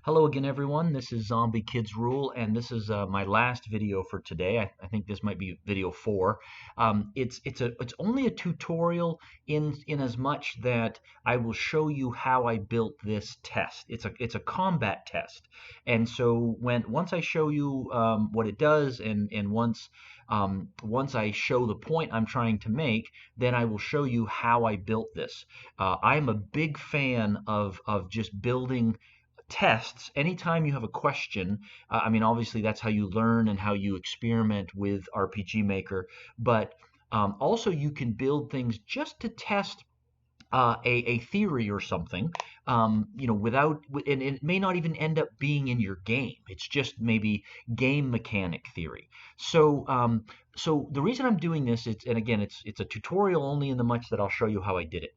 Hello again, everyone. This is Zombie Kids Rule, and this is my last video for today. I think this might be video 4. It's only a tutorial in as much that I will show you how I built this test. It's a combat test, and so once I show you what it does, and once I show the point I'm trying to make, then I will show you how I built this. I'm a big fan of just building tests. Anytime you have a question, I mean, obviously that's how you learn and how you experiment with RPG Maker, but also you can build things just to test a theory or something, and it may not even end up being in your game. It's just maybe game mechanic theory. So the reason I'm doing this, and again, it's a tutorial only in the much that I'll show you how I did it.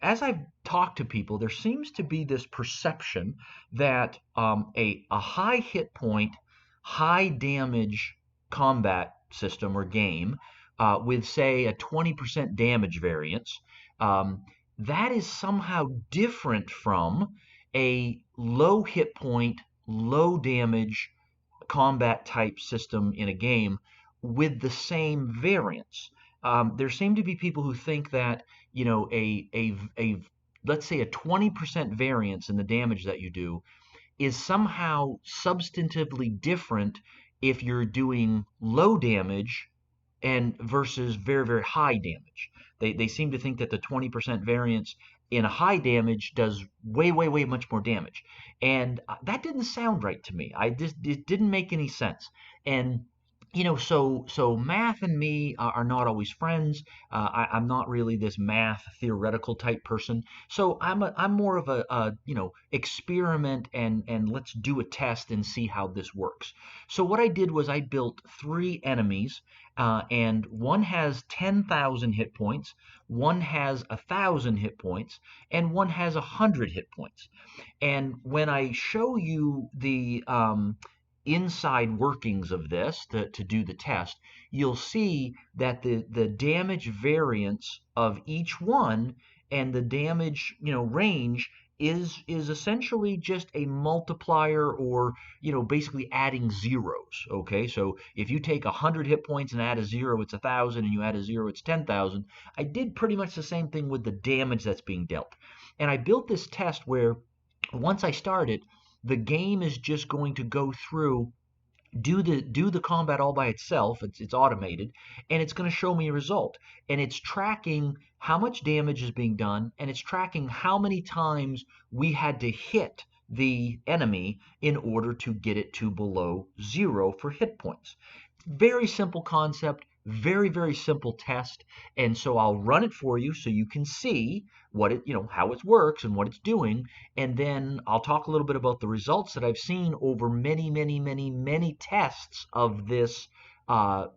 As I've talked to people, there seems to be this perception that a high hit point, high damage combat system or game with, say, a 20% damage variance, that is somehow different from a low hit point, low damage combat type system in a game with the same variance. There seem to be people who think that, a let's say a 20% variance in the damage that you do is somehow substantively different if you're doing low damage and versus very, very high damage. They seem to think that the 20% variance in a high damage does way, way, way much more damage. And that didn't sound right to me. It didn't make any sense. And so math and me are not always friends. I'm not really this math theoretical type person. So I'm more of a experiment and let's do a test and see how this works. So what I did was I built 3 enemies, and one has 10,000 hit points, one has 1,000 hit points, and one has 100 hit points. And when I show you the inside workings of this to do the test, you'll see that the damage variance of each one and the damage range is essentially just a multiplier, or basically adding zeros. Okay, so if you take 100 hit points and add a zero, it's 1,000, and you add a zero, it's 10,000. I did pretty much the same thing with the damage that's being dealt, and I built this test where once I started, the game is just going to go through, do the combat all by itself. It's automated, and it's going to show me a result, and it's tracking how much damage is being done, and it's tracking how many times we had to hit the enemy in order to get it to below zero for hit points. Very simple concept, very, very simple test. And so I'll run it for you so you can see how it works and what it's doing. And then I'll talk a little bit about the results that I've seen over many, many, many, many tests of this, that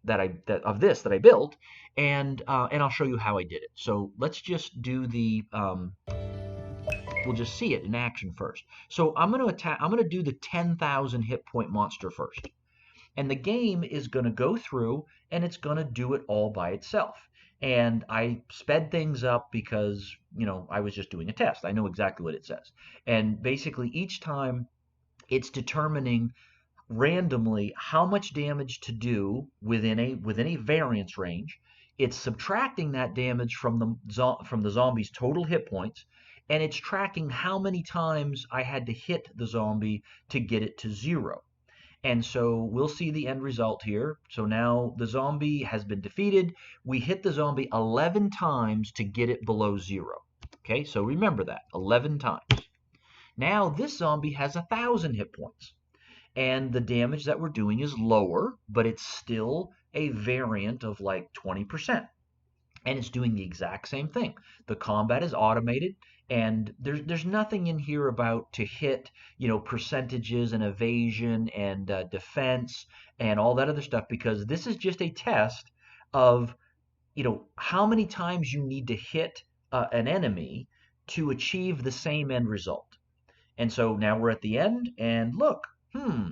I built, and I'll show you how I did it. So let's just do we'll just see it in action first. So I'm going to do the 10,000 hit point monster first. And the game is going to go through and it's going to do it all by itself. And I sped things up because, I was just doing a test. I know exactly what it says. And basically, each time it's determining randomly how much damage to do within a variance range. It's subtracting that damage from the zombie's total hit points, and it's tracking how many times I had to hit the zombie to get it to zero. And so we'll see the end result here. So now the zombie has been defeated. We hit the zombie 11 times to get it below zero. Okay, so remember that, 11 times. Now this zombie has 1,000 hit points, and the damage that we're doing is lower, but it's still a variant of like 20%. And it's doing the exact same thing. The combat is automated, and there's nothing in here about to hit percentages and evasion and defense and all that other stuff, because this is just a test of how many times you need to hit an enemy to achieve the same end result. And so now we're at the end, and look,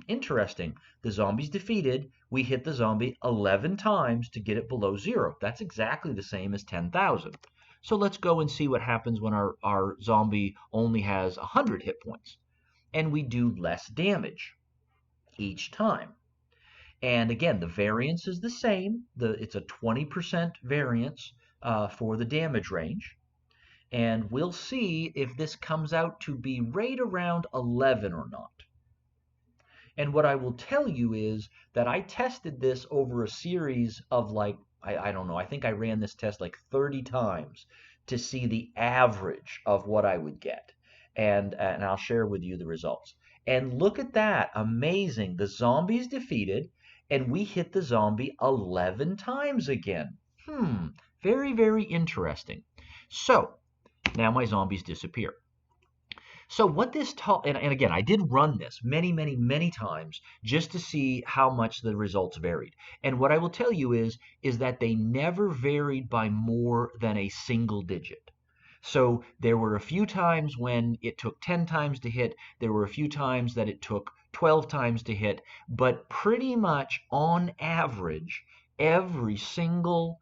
interesting. The zombie's defeated. We hit the zombie 11 times to get it below zero. That's exactly the same as 10,000. So let's go and see what happens when our zombie only has 100 hit points. and we do less damage each time. And again, the variance is the same. It's a 20% variance for the damage range. And we'll see if this comes out to be right around 11 or not. And what I will tell you is that I tested this over a series of like, I don't know, I think I ran this test like 30 times to see the average of what I would get. And I'll share with you the results. And look at that, amazing. The zombie's defeated, and we hit the zombie 11 times again. Very, very interesting. So, now my zombies disappear. So what this taught, and again, I did run this many, many, many times just to see how much the results varied. And what I will tell you is that they never varied by more than a single digit. So there were a few times when it took 10 times to hit. There were a few times that it took 12 times to hit. But pretty much on average, every single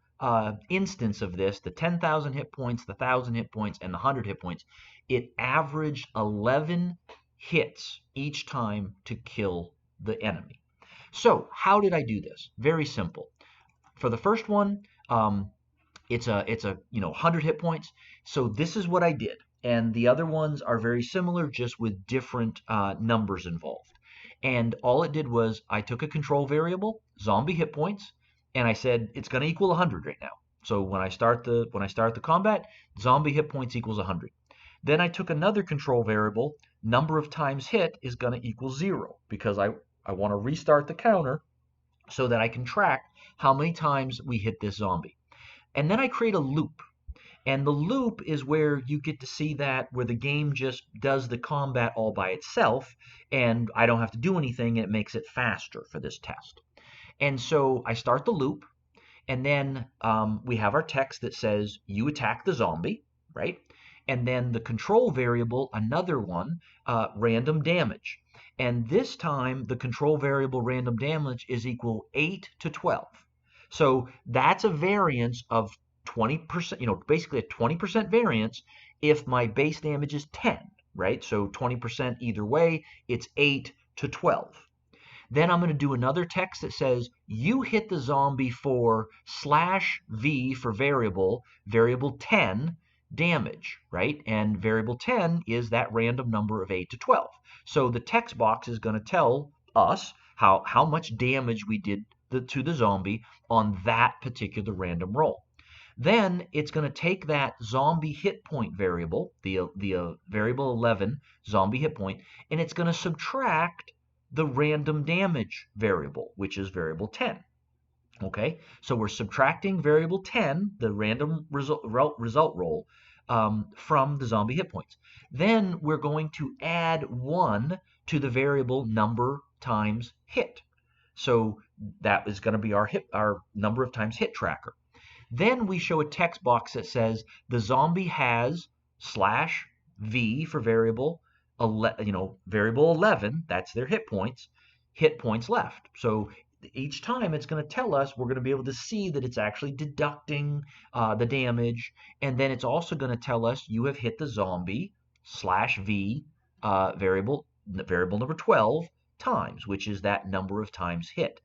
instance of this, the 10,000 hit points, the 1,000 hit points, and the 100 hit points, it averaged 11 hits each time to kill the enemy. So how did I do this? Very simple. For the first one, it's a 100 hit points. So this is what I did, and the other ones are very similar, just with different numbers involved. And all it did was I took a control variable, zombie hit points, and I said it's going to equal 100 right now. So when I start the combat, zombie hit points equals 100. Then I took another control variable, number of times hit is going to equal 0, because I want to restart the counter so that I can track how many times we hit this zombie. And then I create a loop. And the loop is where you get to see that where the game just does the combat all by itself, and I don't have to do anything, and it makes it faster for this test. And so I start the loop, and then we have our text that says you attack the zombie, right? And then the control variable, another one, random damage. And this time the control variable random damage is equal 8 to 12. So that's a variance of 20%, basically a 20% variance if my base damage is 10, right? So 20% either way, it's 8 to 12. Then I'm going to do another text that says you hit the zombie for /v for variable 10 damage, right? And variable 10 is that random number of 8 to 12. So the text box is going to tell us how much damage we did to the zombie on that particular random roll. Then it's going to take that zombie hit point variable, the variable 11 zombie hit point, and it's going to subtract the random damage variable, which is variable 10. Okay, so we're subtracting variable 10, the random result roll, from the zombie hit points. Then we're going to add 1 to the variable number times hit. So that is going to be our number of times hit tracker. Then we show a text box that says the zombie has /v for variable variable 11, that's their hit points left. So each time it's going to tell us, we're going to be able to see that it's actually deducting the damage, and then it's also going to tell us you have hit the zombie /v variable number 12 times, which is that number of times hit.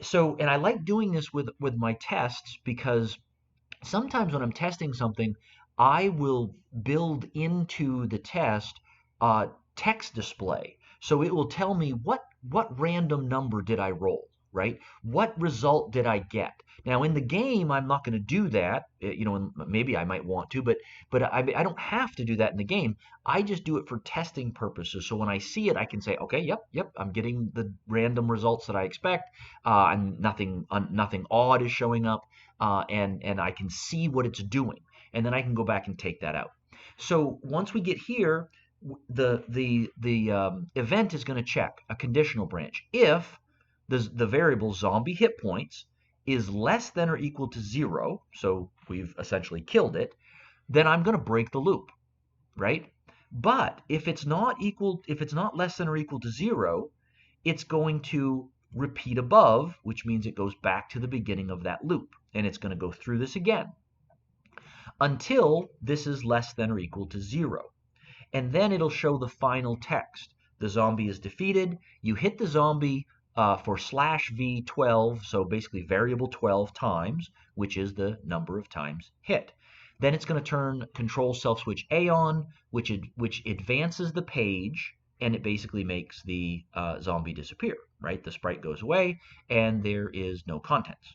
So, and I like doing this with my tests, because sometimes when I'm testing something, I will build into the test text display. So it will tell me what random number did I roll, right? What result did I get? Now in the game, I'm not going to do that, and maybe I might want to, but I don't have to do that in the game. I just do it for testing purposes. So when I see it, I can say, okay, yep, I'm getting the random results that I expect, and nothing odd is showing up, and I can see what it's doing, and then I can go back and take that out. So once we get here, the event is going to check a conditional branch. If the variable zombie hit points is less than or equal to 0, so we've essentially killed it, then I'm going to break the loop, right? But if it's not less than or equal to 0, it's going to repeat above, which means it goes back to the beginning of that loop, and it's going to go through this again until this is less than or equal to 0. and then it'll show the final text. The zombie is defeated. You hit the zombie for /v12, so basically variable 12 times, which is the number of times hit. Then it's going to turn control self switch A on, which advances the page, and it basically makes the zombie disappear, right? The sprite goes away, and there is no contents.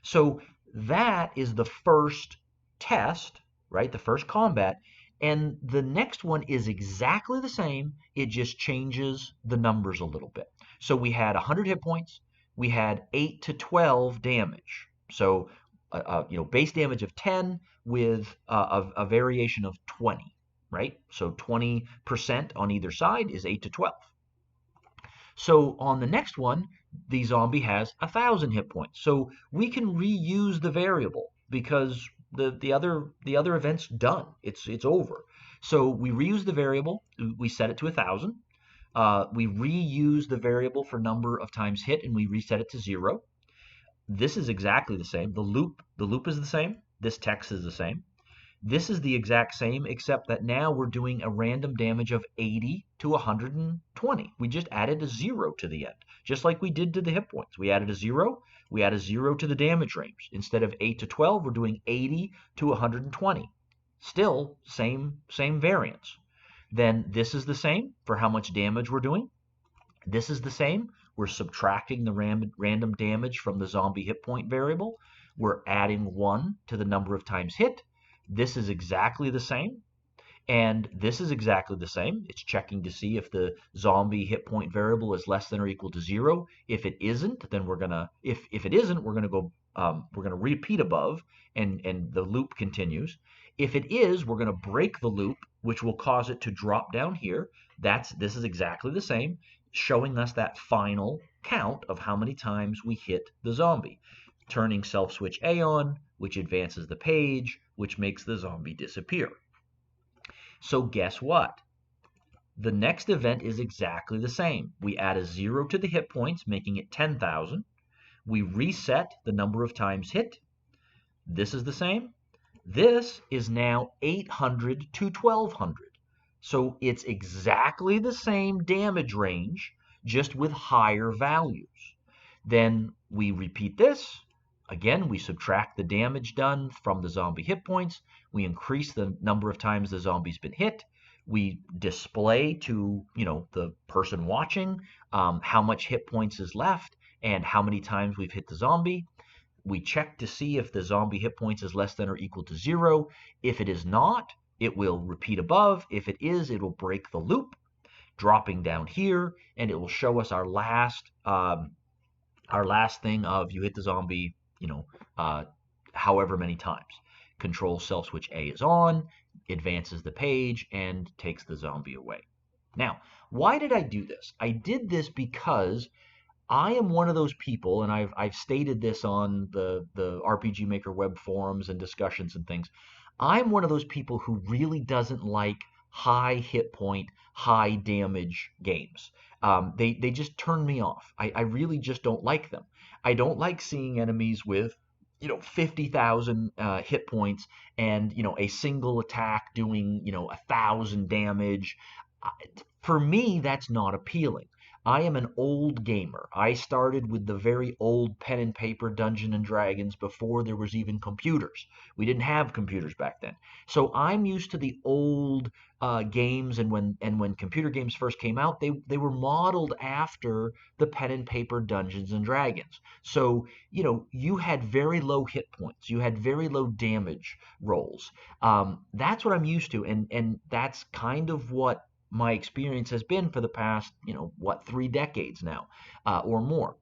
So that is the first test, right? The first combat. And the next one is exactly the same. It just changes the numbers a little bit. So we had 100 hit points. We had 8 to 12 damage. So, base damage of 10 with a variation of 20, right? So 20% on either side is 8 to 12. So on the next one, the zombie has 1,000 hit points. So we can reuse the variable because the other event's done. It's over. So we reuse the variable. We set it to 1,000. We reuse the variable for number of times hit, and we reset it to 0. This is exactly the same. The loop is the same. This text is the same. This is the exact same, except that now we're doing a random damage of 80 to 120. We just added a 0 to the end, just like we did to the hit points. We added a 0. We add a 0 to the damage range. Instead of 8 to 12, we're doing 80 to 120. Still, same variance. Then this is the same for how much damage we're doing. This is the same. We're subtracting the random damage from the zombie hit point variable. We're adding 1 to the number of times hit. This is exactly the same, and this is exactly the same. It's checking to see if the zombie hit point variable is less than or equal to 0. If it isn't, then we're gonna if it isn't, we're gonna go we're gonna repeat above, and the loop continues. If it is, we're gonna break the loop, which will cause it to drop down here. This is exactly the same, showing us that final count of how many times we hit the zombie. Turning self switch A on, which advances the page, which makes the zombie disappear. So guess what? The next event is exactly the same. We add a 0 to the hit points, making it 10,000. We reset the number of times hit. This is the same. This is now 800 to 1,200. So it's exactly the same damage range, just with higher values. Then we repeat this. Again, we subtract the damage done from the zombie hit points. We increase the number of times the zombie's been hit. We display to the person watching how much hit points is left and how many times we've hit the zombie. We check to see if the zombie hit points is less than or equal to 0. If it is not, it will repeat above. If it is, it will break the loop, dropping down here, and it will show us our last thing of you hit the zombie however many times. Control self switch A is on, advances the page, and takes the zombie away. Now, why did I do this? I did this because I am one of those people, and I've stated this on the RPG Maker web forums and discussions and things. I'm one of those people who really doesn't like high hit point, high damage games. They just turn me off. I really just don't like them. I don't like seeing enemies with 50,000 hit points and a single attack doing 1,000 damage. For me, that's not appealing. I am an old gamer. I started with the very old pen and paper Dungeons and Dragons before there was even computers. We didn't have computers back then. So I'm used to the old games, and when computer games first came out, they were modeled after the pen and paper Dungeons and Dragons. So you had very low hit points, you had very low damage rolls. That's what I'm used to, and that's kind of what my experience has been for the past 3 decades now, or more.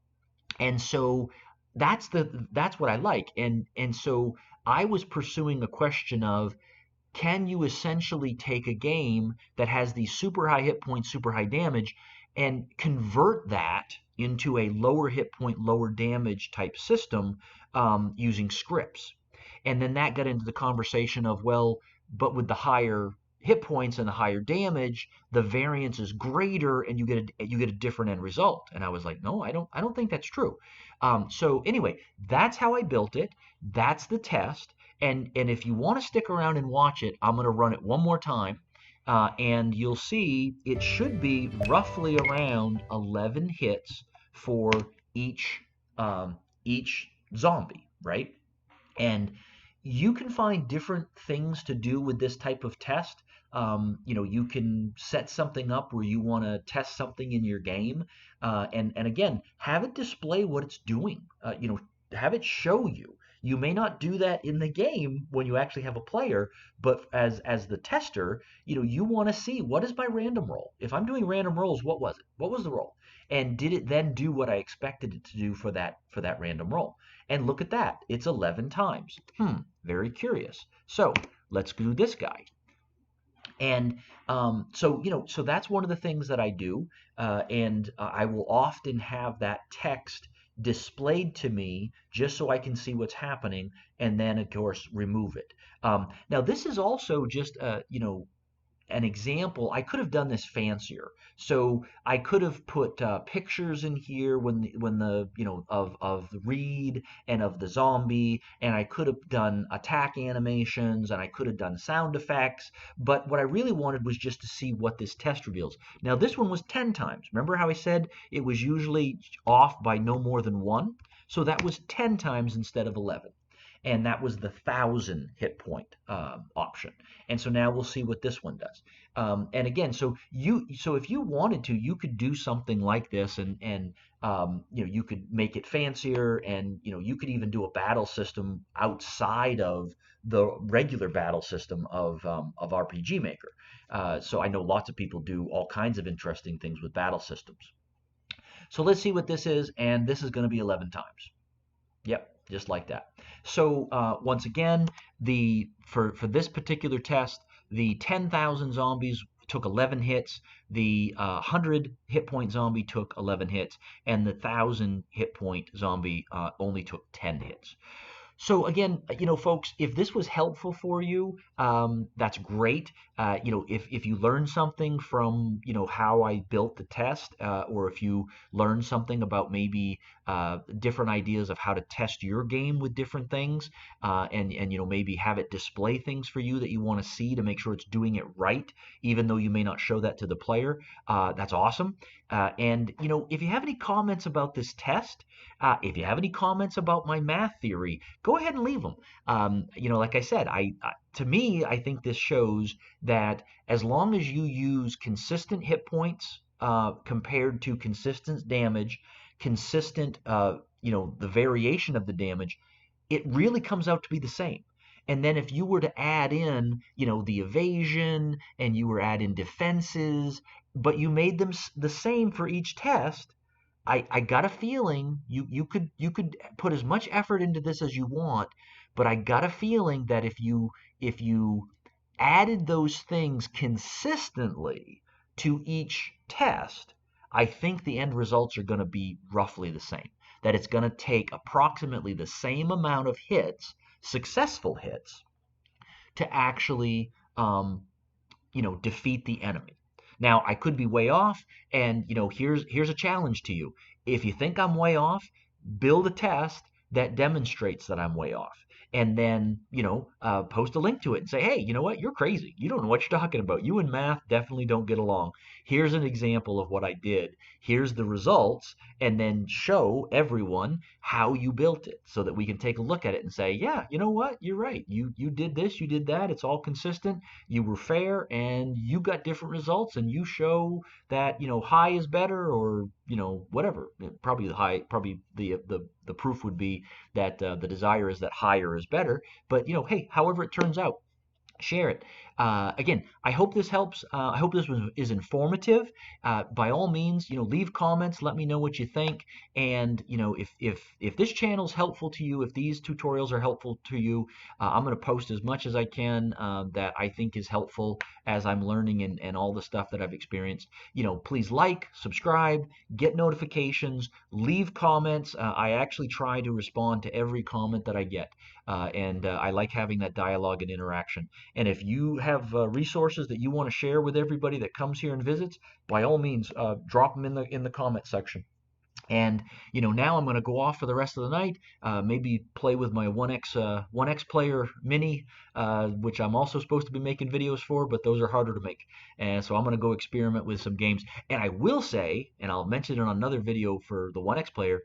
And so that's what I like, and so I was pursuing a question of, can you essentially take a game that has these super high hit points, super high damage, and convert that into a lower hit point, lower damage type system using scripts? And then that got into the conversation of, well, but with the higher hit points and the higher damage, the variance is greater, and you get a different end result. And I was like, no, I don't think that's true. So anyway, that's how I built it. That's the test. And if you want to stick around and watch it, I'm going to run it one more time. and you'll see it should be roughly around 11 hits for each each zombie, right? And you can find different things to do with this type of test. You can set something up where you want to test something in your game, and again, have it display what it's doing. Have it show you. You may not do that in the game when you actually have a player, but as the tester, you want to see what is my random roll. If I'm doing random rolls, what was it? What was the roll? And did it then do what I expected it to do for that random roll? And look at that, it's 11 times. Very curious. So let's do this guy. And so that's one of the things that I do. And I will often have that text displayed to me just so I can see what's happening, and then, of course, remove it. Now, this is also just, an example. I could have done this fancier. So I could have put pictures in here when the of the Reed and of the zombie, and I could have done attack animations, and I could have done sound effects. But what I really wanted was just to see what this test reveals. Now this one was 10 times. Remember how I said it was usually off by no more than one? So that was 10 times instead of 11, and that was the 1,000 hit point option. And so now we'll see what this one does. And again, so if you wanted to, you could do something like this, and you could make it fancier, and you could even do a battle system outside of the regular battle system of RPG Maker. So I know lots of people do all kinds of interesting things with battle systems. So let's see what this is, and this is going to be 11 times. Yep, just like that. So once again, for this particular test, the 10,000 zombies took 11 hits, the 100 hit point zombie took 11 hits, and the 1,000 hit point zombie only took 10 hits. So again, folks, if this was helpful for you, that's great. If you learned something from, how I built the test, or if you learned something about maybe different ideas of how to test your game with different things, and maybe have it display things for you that you want to see to make sure it's doing it right, even though you may not show that to the player, that's awesome. And if you have any comments about this test, if you have any comments about my math theory, go ahead and leave them. Like I said, to me, I think this shows that as long as you use consistent hit points compared to consistent damage, consistent, the variation of the damage, it really comes out to be the same. And then if you were to add in, the evasion, and you were add in defenses, but you made them the same for each test, I got a feeling you could put as much effort into this as you want, but I got a feeling that if you added those things consistently to each test, I think the end results are going to be roughly the same. That it's going to take approximately the same amount of hits, successful hits, to actually defeat the enemy. Now, I could be way off, and here's a challenge to you. If you think I'm way off, build a test that demonstrates that I'm way off, and then post a link to it and say, hey, you know what? You're crazy. You don't know what you're talking about. You and math definitely don't get along. Here's an example of what I did. Here's the results, and then show everyone how you built it so that we can take a look at it and say, yeah, you know what? You're right. You did this, you did that. It's all consistent. You were fair, and you got different results, and you show that high is better, or whatever. Probably the proof would be that the desire is that higher is better. But hey, however it turns out, share it. Again, I hope this helps. I hope this is informative. By all means, leave comments. Let me know what you think. And if this channel is helpful to you, if these tutorials are helpful to you, I'm going to post as much as I can that I think is helpful as I'm learning, and all the stuff that I've experienced. Please like, subscribe, get notifications, leave comments. I actually try to respond to every comment that I get, and I like having that dialogue and interaction. And if you have resources that you want to share with everybody that comes here and visits, by all means, drop them in the comment section. And now I'm going to go off for the rest of the night. Maybe play with my 1X Player Mini, which I'm also supposed to be making videos for, but those are harder to make. And so I'm going to go experiment with some games. And I will say, and I'll mention it on another video for the 1X Player,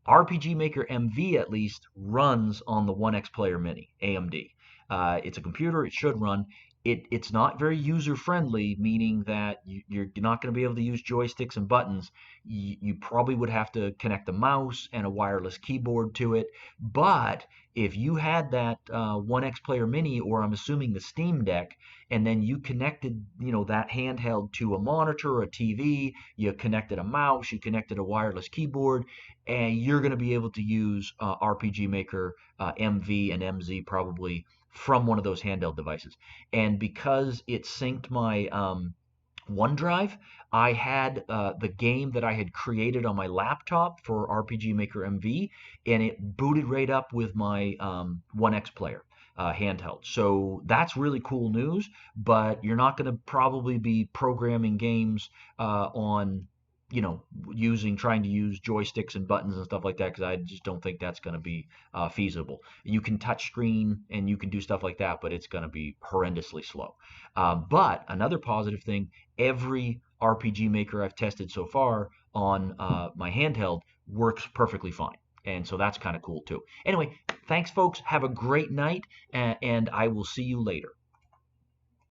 RPG Maker MV at least runs on the 1X Player Mini, AMD. It's a computer, it should run. It's not very user friendly, meaning that you're not going to be able to use joysticks and buttons. You probably would have to connect a mouse and a wireless keyboard to it. But if you had that 1X Player Mini, or I'm assuming the Steam Deck, and then you connected, that handheld to a monitor or a TV, you connected a mouse, you connected a wireless keyboard, and you're going to be able to use RPG Maker MV and MZ probably from one of those handheld devices. And because it synced my OneDrive, I had the game that I had created on my laptop for RPG Maker MV, and it booted right up with my 1X player. Handheld. So that's really cool news, but you're not going to probably be programming games on trying to use joysticks and buttons and stuff like that, because I just don't think that's going to be feasible. You can touch screen and you can do stuff like that, but it's going to be horrendously slow. But another positive thing, every RPG Maker I've tested so far on my handheld works perfectly fine. And so that's kind of cool too. Anyway, thanks folks. Have a great night, and I will see you later.